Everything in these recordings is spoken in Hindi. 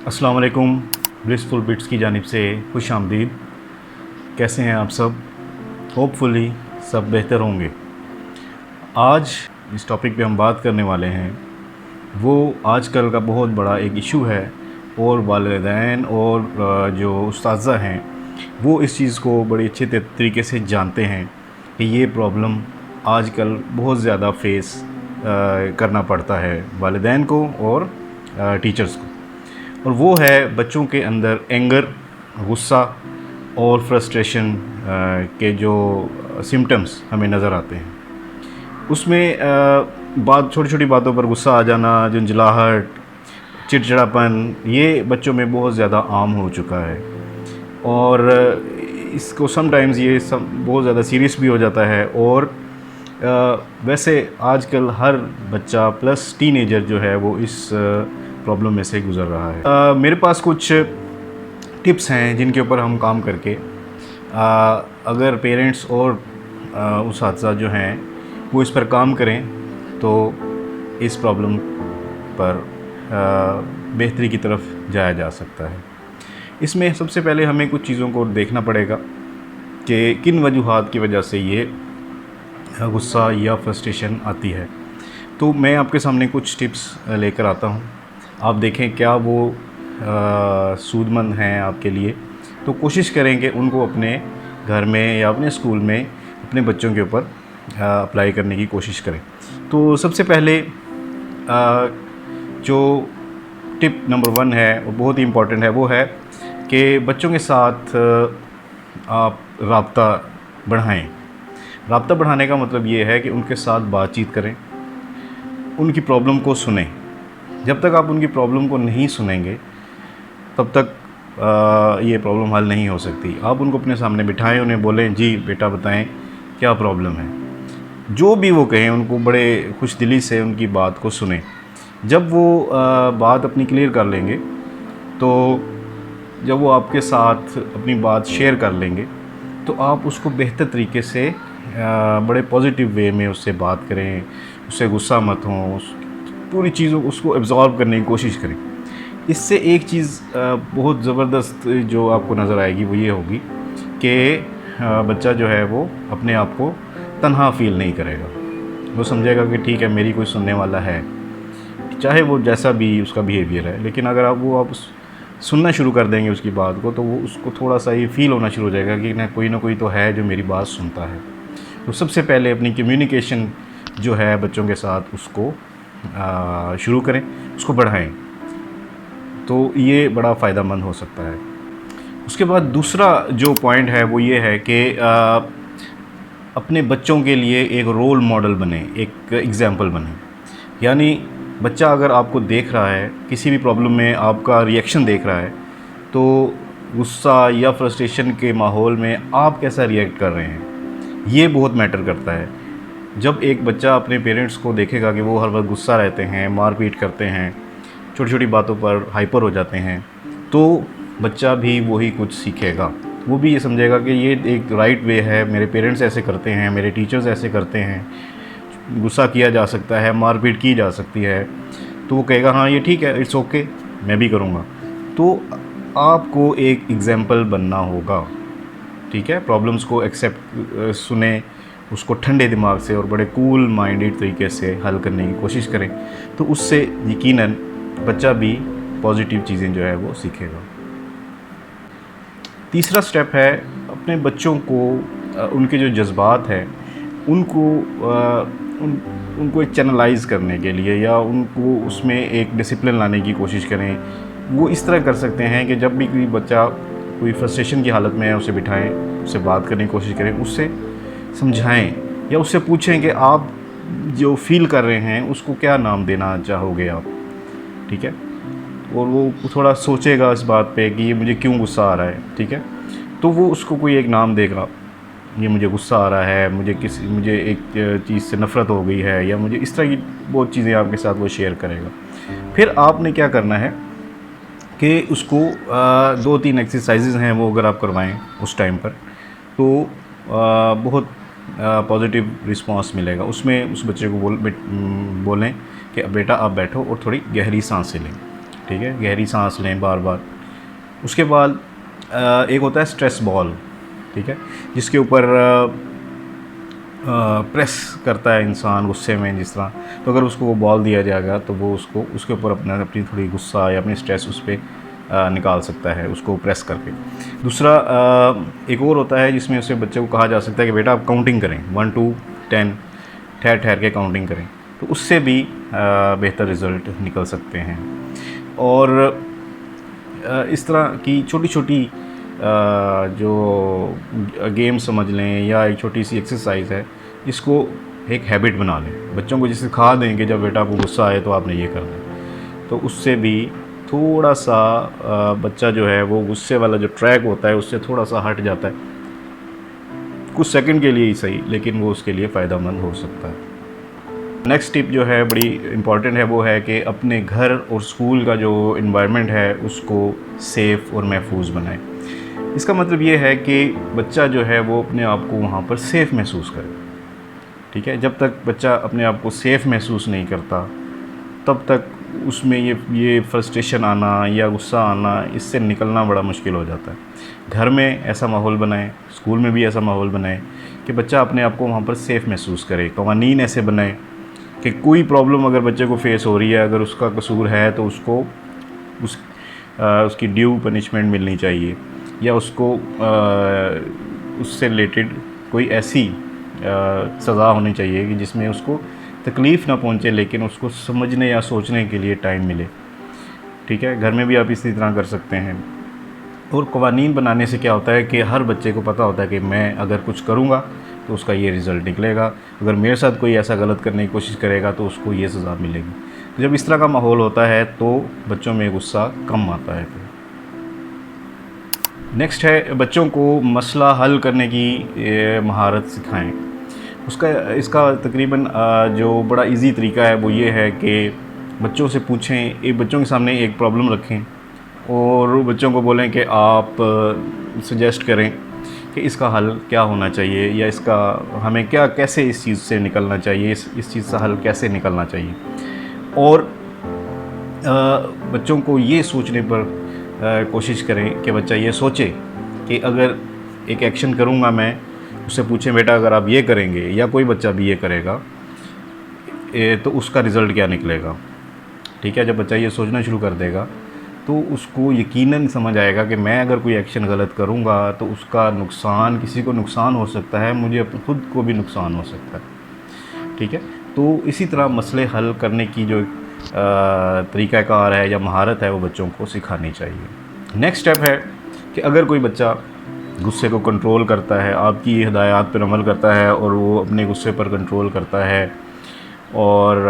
अस्सलाम वालेकुम। ब्लिसफुल बिट्स की जानिब से खुश आमदीद। कैसे हैं आप सब? होपफुली सब बेहतर होंगे। आज इस टॉपिक पे हम बात करने वाले हैं वो आजकल का बहुत बड़ा एक इशू है, और वालिदैन और जो उस्ताज़ा हैं वो इस चीज़ को बड़ी अच्छे तरीके से जानते हैं कि ये प्रॉब्लम आजकल बहुत ज़्यादा फेस करना पड़ता है वालिदैन को और टीचर्स को। और वो है बच्चों के अंदर एंगर, गुस्सा और फ्रस्ट्रेशन के जो सिम्टम्स हमें नज़र आते हैं। उसमें बात छोटी छोटी बातों पर गुस्सा आ जाना, झुंझलाहट, चिड़चिड़ापन, ये बच्चों में बहुत ज़्यादा आम हो चुका है। और इसको समटाइम्स ये सब बहुत ज़्यादा सीरियस भी हो जाता है। और वैसे आजकल हर बच्चा प्लस टीनेजर जो है वो इस प्रॉब्लम में से गुज़र रहा है। मेरे पास कुछ टिप्स हैं जिनके ऊपर हम काम करके अगर पेरेंट्स और उस्ताज़ा जो हैं वो इस पर काम करें तो इस प्रॉब्लम पर बेहतरी की तरफ जाया जा सकता है। इसमें सबसे पहले हमें कुछ चीज़ों को देखना पड़ेगा कि किन वजूहात की वजह से ये गुस्सा या फ्रस्ट्रेशन आती है। तो मैं आपके सामने कुछ टिप्स लेकर आता हूँ, आप देखें क्या वो सूदमंद हैं आपके लिए। तो कोशिश करें कि उनको अपने घर में या अपने स्कूल में अपने बच्चों के ऊपर अप्लाई करने की कोशिश करें। तो सबसे पहले जो टिप नंबर 1 है वो बहुत ही इम्पॉर्टेंट है, वो है कि बच्चों के साथ आप राब्ता बढ़ाएं। राब्ता बढ़ाने का मतलब ये है कि उनके साथ बातचीत करें, उनकी प्रॉब्लम को सुनें। जब तक आप उनकी प्रॉब्लम को नहीं सुनेंगे तब तक ये प्रॉब्लम हल नहीं हो सकती। आप उनको अपने सामने बिठाएं, उन्हें बोलें, जी बेटा बताएं क्या प्रॉब्लम है। जो भी वो कहें उनको बड़े खुश दिली से उनकी बात को सुनें। जब वो बात अपनी क्लियर कर लेंगे, तो जब वो आपके साथ अपनी बात शेयर कर लेंगे तो आप उसको बेहतर तरीके से बड़े पॉजिटिव वे में उससे बात करें, उससे गुस्सा मत हों, उस पूरी चीज़ों उसको एब्ज़ॉर्ब करने की कोशिश करें। इससे एक चीज़ बहुत ज़बरदस्त जो आपको नज़र आएगी वो ये होगी कि बच्चा जो है वो अपने आप को तन्हा फ़ील नहीं करेगा। वो समझेगा कि ठीक है, मेरी कोई सुनने वाला है, चाहे वो जैसा भी उसका बिहेवियर है। लेकिन अगर आप सुनना शुरू कर देंगे उसकी बात को, तो वो उसको थोड़ा सा ये फ़ील होना शुरू हो जाएगा कि ना कोई तो है जो मेरी बात सुनता है। तो सबसे पहले अपनी कम्युनिकेशन जो है बच्चों के साथ उसको शुरू करें, उसको बढ़ाएं, तो ये बड़ा फ़ायदेमंद हो सकता है। उसके बाद दूसरा जो पॉइंट है वो ये है कि अपने बच्चों के लिए एक रोल मॉडल बने, एक एग्ज़ाम्पल बने। यानी बच्चा अगर आपको देख रहा है, किसी भी प्रॉब्लम में आपका रिएक्शन देख रहा है, तो गुस्सा या फ्रस्ट्रेशन के माहौल में आप कैसा रिएक्ट कर रहे हैं, ये बहुत मैटर करता है। जब एक बच्चा अपने पेरेंट्स को देखेगा कि वो हर वक्त गुस्सा रहते हैं, मारपीट करते हैं, छोटी छोटी बातों पर हाइपर हो जाते हैं, तो बच्चा भी वही कुछ सीखेगा। वो भी ये समझेगा कि ये एक राइट वे है, मेरे पेरेंट्स ऐसे करते हैं, मेरे टीचर्स ऐसे करते हैं, गुस्सा किया जा सकता है, मारपीट की जा सकती है। तो वो कहेगा हाँ ये ठीक है, इट्स ओके, मैं भी करूँगा। तो आपको एक एग्ज़ाम्पल बनना होगा, ठीक है। प्रॉब्लम्स को एक्सेप्ट सुने, उसको ठंडे दिमाग से और बड़े कूल माइंडेड तरीके से हल करने की कोशिश करें, तो उससे यकीनन बच्चा भी पॉजिटिव चीज़ें जो है वो सीखेगा। तीसरा स्टेप है अपने बच्चों को उनके जो जज्बात हैं उनको उनको एक चैनलाइज़ करने के लिए या उनको उसमें एक डिसिप्लिन लाने की कोशिश करें। वो इस तरह कर सकते हैं कि जब भी कोई बच्चा कोई फ्रस्ट्रेशन की हालत में है, उसे बिठाएं, उससे बात करने की कोशिश करें, उससे समझाएं या उससे पूछें कि आप जो फ़ील कर रहे हैं उसको क्या नाम देना चाहोगे आप, ठीक है। और वो थोड़ा सोचेगा इस बात पे कि ये मुझे क्यों गुस्सा आ रहा है, ठीक है। तो वो उसको कोई एक नाम देगा, ये मुझे गुस्सा आ रहा है, मुझे एक चीज़ से नफ़रत हो गई है, या मुझे इस तरह की बहुत चीज़ें आपके साथ वो शेयर करेगा। फिर आपने क्या करना है कि उसको 2-3 एक्सरसाइजेज़ हैं वो अगर आप करवाएं उस टाइम पर, तो बहुत पॉजिटिव रिस्पांस मिलेगा। उसमें उस बच्चे को बोलें कि बेटा आप बैठो और थोड़ी गहरी सांसें लें। ठीक है, गहरी सांस लें बार बार। उसके बाद एक होता है स्ट्रेस बॉल, ठीक है, जिसके ऊपर प्रेस करता है इंसान गुस्से में जिस तरह, तो अगर उसको वो बॉल दिया जाएगा तो वो उसको उसके ऊपर अपनी थोड़ी गुस्सा या अपनी स्ट्रेस उस पर निकाल सकता है उसको प्रेस करके। दूसरा एक और होता है जिसमें उसे बच्चे को कहा जा सकता है कि बेटा आप काउंटिंग करें 1 to 10, ठहर ठहर के काउंटिंग करें, तो उससे भी बेहतर रिज़ल्ट निकल सकते हैं। और इस तरह की छोटी छोटी जो गेम समझ लें या एक छोटी सी एक्सरसाइज है, इसको एक हैबिट बना लें। बच्चों को जैसे सिखा दें कि जब बेटा आपको गुस्सा आए तो आपने ये करना है, तो उससे भी थोड़ा सा बच्चा जो है वो गुस्से वाला जो ट्रैक होता है उससे थोड़ा सा हट जाता है, कुछ सेकंड के लिए ही सही, लेकिन वो उसके लिए फ़ायदेमंद हो सकता है। नेक्स्ट टिप जो है बड़ी इम्पॉर्टेंट है, वो है कि अपने घर और स्कूल का जो इन्वायरमेंट है उसको सेफ़ और महफूज बनाएं। इसका मतलब ये है कि बच्चा जो है वो अपने आप को वहाँ पर सेफ़ महसूस करे, ठीक है। जब तक बच्चा अपने आप को सेफ़ महसूस नहीं करता तब तक उसमें ये फ्रस्ट्रेशन आना या गुस्सा आना, इससे निकलना बड़ा मुश्किल हो जाता है। घर में ऐसा माहौल बनाएं, स्कूल में भी ऐसा माहौल बनाएं कि बच्चा अपने आप को वहाँ पर सेफ़ महसूस करे। कवानीन ऐसे बनाएं कि कोई प्रॉब्लम अगर बच्चे को फेस हो रही है, अगर उसका कसूर है तो उसको उसकी ड्यू पनिशमेंट मिलनी चाहिए, या उसको उससे रिलेटेड कोई ऐसी सज़ा होनी चाहिए कि जिसमें उसको तकलीफ़ ना पहुँचे, लेकिन उसको समझने या सोचने के लिए टाइम मिले, ठीक है। घर में भी आप इसी तरह कर सकते हैं। और कवानीन बनाने से क्या होता है कि हर बच्चे को पता होता है कि मैं अगर कुछ करूँगा तो उसका ये रिज़ल्ट निकलेगा, अगर मेरे साथ कोई ऐसा गलत करने की कोशिश करेगा तो उसको ये सज़ा मिलेगी। तो जब इस तरह का माहौल होता है तो बच्चों में गुस्सा कम आता है। नेक्स्ट है बच्चों को मसला हल करने की महारत सिखाएं। इसका तकरीबन जो बड़ा इजी तरीका है वो ये है कि बच्चों से पूछें, बच्चों के सामने एक प्रॉब्लम रखें और बच्चों को बोलें कि आप सजेस्ट करें कि इसका हल क्या होना चाहिए, या इसका हमें कैसे इस चीज़ से निकलना चाहिए, इस चीज़ से हल कैसे निकलना चाहिए। और बच्चों को ये सोचने पर कोशिश करें कि बच्चा ये सोचे कि अगर एक एक्शन करूँगा मैं, उससे पूछें बेटा अगर आप ये करेंगे या कोई बच्चा भी ये करेगा तो उसका रिज़ल्ट क्या निकलेगा, ठीक है। जब बच्चा ये सोचना शुरू कर देगा तो उसको यकीनन समझ आएगा कि मैं अगर कोई एक्शन गलत करूँगा तो उसका नुकसान, किसी को नुकसान हो सकता है, मुझे खुद को भी नुकसान हो सकता है, ठीक है। तो इसी तरह मसले हल करने की जो तरीक़ाकार है या महारत है वो बच्चों को सिखानी चाहिए। नेक्स्ट स्टेप है कि अगर कोई बच्चा गुस्से को कंट्रोल करता है, आपकी हिदायत पर अमल करता है और वो अपने गुस्से पर कंट्रोल करता है और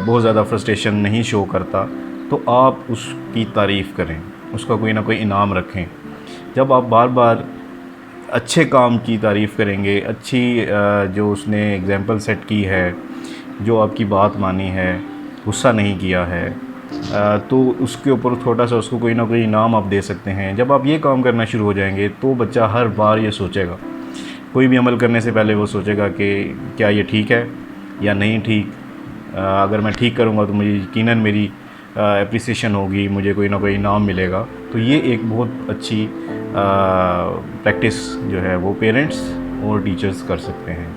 बहुत ज़्यादा फ्रस्ट्रेशन नहीं शो करता, तो आप उसकी तारीफ़ करें, उसका कोई ना कोई इनाम रखें। जब आप बार बार अच्छे काम की तारीफ़ करेंगे, अच्छी जो उसने एग्जांपल सेट की है, जो आपकी बात मानी है, गुस्सा नहीं किया है, तो उसके ऊपर थोड़ा सा उसको कोई ना कोई इनाम आप दे सकते हैं। जब आप ये काम करना शुरू हो जाएंगे तो बच्चा हर बार ये सोचेगा, कोई भी अमल करने से पहले वो सोचेगा कि क्या ये ठीक है या नहीं ठीक, अगर मैं ठीक करूँगा तो मुझे यकीनन मेरी एप्रिसिएशन होगी, मुझे कोई ना कोई इनाम मिलेगा। तो ये एक बहुत अच्छी प्रैक्टिस जो है वो पेरेंट्स और टीचर्स कर सकते हैं।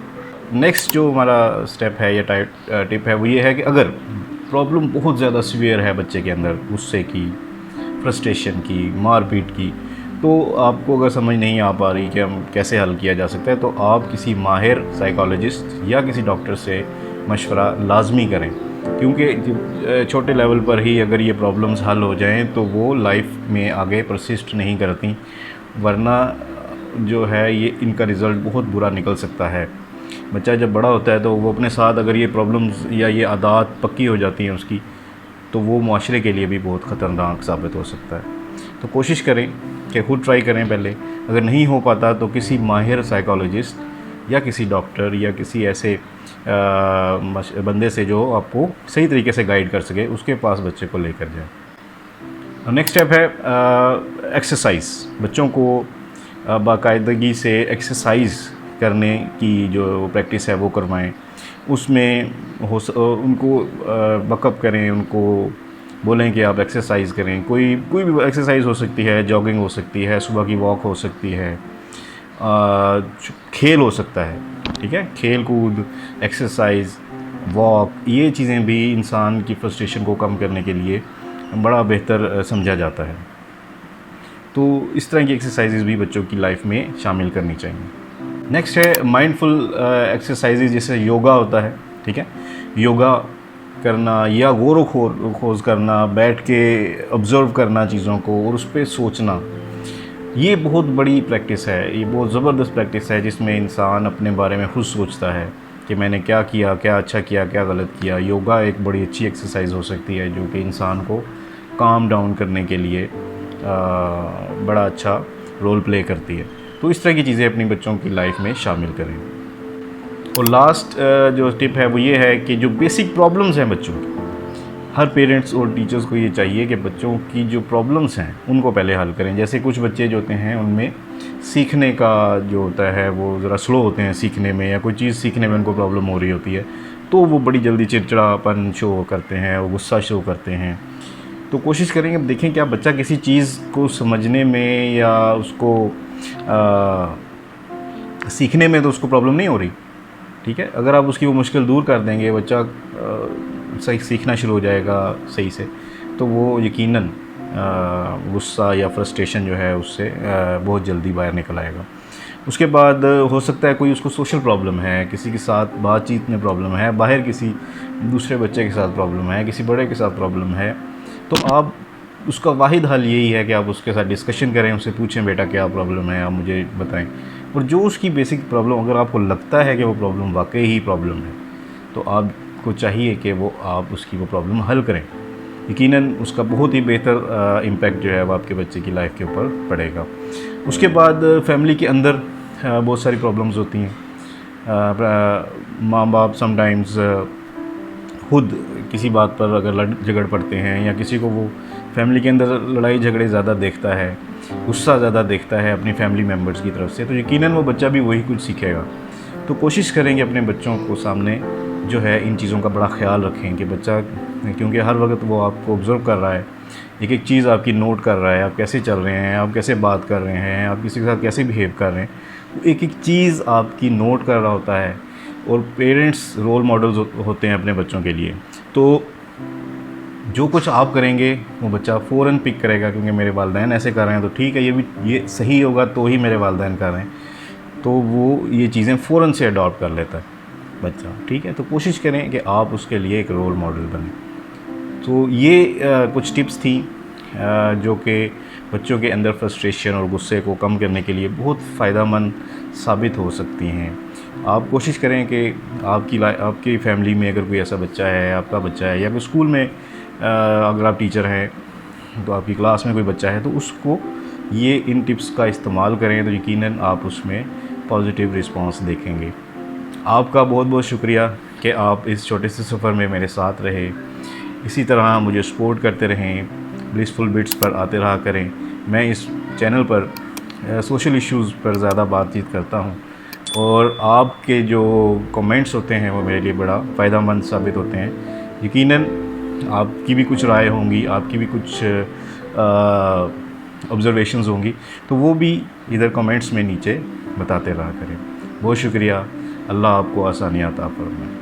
नेक्स्ट जो हमारा स्टेप है या टिप है वो ये है कि अगर प्रॉब्लम बहुत ज़्यादा सीवियर है बच्चे के अंदर, गुस्से की, फ्रस्ट्रेशन की, मारपीट की, तो आपको अगर समझ नहीं आ पा रही कि हम कैसे हल किया जा सकता है, तो आप किसी माहिर साइकोलॉजिस्ट या किसी डॉक्टर से मशवरा लाजमी करें, क्योंकि छोटे लेवल पर ही अगर ये प्रॉब्लम्स हल हो जाएं तो वो लाइफ में आगे परसिस्ट नहीं करती, वरना जो है ये इनका रिज़ल्ट बहुत बुरा निकल सकता है। बच्चा जब बड़ा होता है तो वो अपने साथ अगर ये प्रॉब्लम्स या ये आदत पक्की हो जाती हैं उसकी, तो वो माशरे के लिए भी बहुत ख़तरनाक साबित हो सकता है। तो कोशिश करें कि खुद ट्राई करें पहले, अगर नहीं हो पाता तो किसी माहिर साइकोलॉजिस्ट या किसी डॉक्टर या किसी ऐसे बंदे से जो आपको सही तरीके से गाइड कर सके, उसके पास बच्चे को लेकर जाए। नेक्स्ट स्टेप है एक्सरसाइज। बच्चों को बाकायदगी से एक्सरसाइज करने की जो प्रैक्टिस है वो करवाएं, उसमें उनको बकअप करें, उनको बोलें कि आप एक्सरसाइज करें, कोई कोई भी एक्सरसाइज हो सकती है, जॉगिंग हो सकती है, सुबह की वॉक हो सकती है, खेल हो सकता है, ठीक है, खेल कूद, एक्सरसाइज, वॉक, ये चीज़ें भी इंसान की फ्रस्ट्रेशन को कम करने के लिए बड़ा बेहतर समझा जाता है। तो इस तरह की एक्सरसाइजेज़ भी बच्चों की लाइफ में शामिल करनी चाहिए। नेक्स्ट है माइंडफुल एक्सरसाइजेज, जैसे योगा होता है, ठीक है, योगा करना या गौर खोज करना, बैठ के ऑब्ज़र्व करना चीज़ों को और उस पर सोचना, ये बहुत बड़ी प्रैक्टिस है, ये बहुत ज़बरदस्त प्रैक्टिस है जिसमें इंसान अपने बारे में खुद सोचता है कि मैंने क्या किया, क्या अच्छा किया, क्या गलत किया। योगा एक बड़ी अच्छी एक्सरसाइज हो सकती है जो कि इंसान को काम डाउन करने के लिए बड़ा अच्छा रोल प्ले करती है। तो इस तरह की चीज़ें अपनी बच्चों की लाइफ में शामिल करें। और लास्ट जो टिप है वो ये है कि जो बेसिक प्रॉब्लम्स हैं बच्चों की, हर पेरेंट्स और टीचर्स को ये चाहिए कि बच्चों की जो प्रॉब्लम्स हैं उनको पहले हल करें। जैसे कुछ बच्चे जो होते हैं उनमें सीखने का जो होता है वो ज़रा स्लो होते हैं सीखने में, या कोई चीज़ सीखने में उनको प्रॉब्लम हो रही होती है, तो वो बड़ी जल्दी चिड़चिड़ापन शो करते हैं, वो गुस्सा शो करते हैं। तो कोशिश करेंगे, देखें क्या बच्चा किसी चीज़ को समझने में या उसको सीखने में तो उसको प्रॉब्लम नहीं हो रही, ठीक है। अगर आप उसकी वो मुश्किल दूर कर देंगे, बच्चा सही सीखना शुरू हो जाएगा सही से, तो वो यकीनन गुस्सा या फ्रस्ट्रेशन जो है उससे बहुत जल्दी बाहर निकल आएगा। उसके बाद हो सकता है कोई उसको सोशल प्रॉब्लम है, किसी के साथ बातचीत में प्रॉब्लम है, बाहर किसी दूसरे बच्चे के साथ प्रॉब्लम है, किसी बड़े के साथ प्रॉब्लम है, तो आप उसका वाहिद हल यही है कि आप उसके साथ डिस्कशन करें, उससे पूछें बेटा क्या प्रॉब्लम है, आप मुझे बताएं। और जो उसकी बेसिक प्रॉब्लम, अगर आपको लगता है कि वो प्रॉब्लम वाकई ही प्रॉब्लम है, तो आपको चाहिए कि वो आप उसकी वो प्रॉब्लम हल करें। यकीनन उसका बहुत ही बेहतर इम्पैक्ट जो है वो आपके बच्चे की लाइफ के ऊपर पड़ेगा। उसके बाद फैमिली के अंदर बहुत सारी प्रॉब्लम्स होती हैं। माँ बाप समटाइम्स खुद किसी बात पर अगर लड़ झगड़ पड़ते हैं, या किसी को वो फैमिली के अंदर लड़ाई झगड़े ज़्यादा देखता है, गुस्सा ज़्यादा देखता है अपनी फैमिली मेम्बर्स की तरफ से, तो यकीनन वो बच्चा भी वही कुछ सीखेगा। तो कोशिश करेंगे अपने बच्चों को सामने जो है इन चीज़ों का बड़ा ख्याल रखें कि बच्चा, क्योंकि हर वक्त वो आपको ऑब्ज़र्व कर रहा है, एक एक चीज़ आपकी नोट कर रहा है, आप कैसे चल रहे हैं, आप कैसे बात कर रहे हैं, आप किसी के साथ कैसे बिहेव कर रहे हैं, एक एक चीज़ आपकी नोट कर रहा होता है। और पेरेंट्स रोल मॉडल्स होते हैं अपने बच्चों के लिए, तो जो कुछ आप करेंगे वो बच्चा फ़ौरन पिक करेगा, क्योंकि मेरे वालिदैन ऐसे कर रहे हैं तो ठीक है, ये सही होगा, तो ही मेरे वालिदैन कर रहे हैं, तो वो ये चीज़ें फ़ौरन से अडॉप्ट कर लेता है बच्चा, ठीक है। तो कोशिश करें कि आप उसके लिए एक रोल मॉडल बनें। तो ये कुछ टिप्स थी जो कि बच्चों के अंदर फ्रस्ट्रेशन और गुस्से को कम करने के लिए बहुत फ़ायदेमंद साबित हो सकती हैं। आप कोशिश करें कि आपकी फैमिली में अगर कोई ऐसा बच्चा है, आपका बच्चा है, या कोई स्कूल में अगर आप टीचर हैं तो आपकी क्लास में कोई बच्चा है, तो उसको ये इन टिप्स का इस्तेमाल करें, तो यकीनन आप उसमें पॉजिटिव रिस्पांस देखेंगे। आपका बहुत बहुत शुक्रिया कि आप इस छोटे से सफ़र में मेरे साथ रहे। इसी तरह मुझे सपोर्ट करते रहें, ब्लिसफुल बिट्स पर आते रहा करें। मैं इस चैनल पर सोशल इश्यूज़ पर ज़्यादा बातचीत करता हूँ, और आपके जो कमेंट्स होते हैं वो मेरे लिए बड़ा फ़ायदेमंद साबित होते हैं। यकीनन आपकी भी कुछ राय होंगी, आपकी भी कुछ ऑब्ज़र्वेशंस होंगी, तो वो भी इधर कमेंट्स में नीचे बताते रहा करें। बहुत शुक्रिया। अल्लाह आपको आसानियाँ अता फरमाए।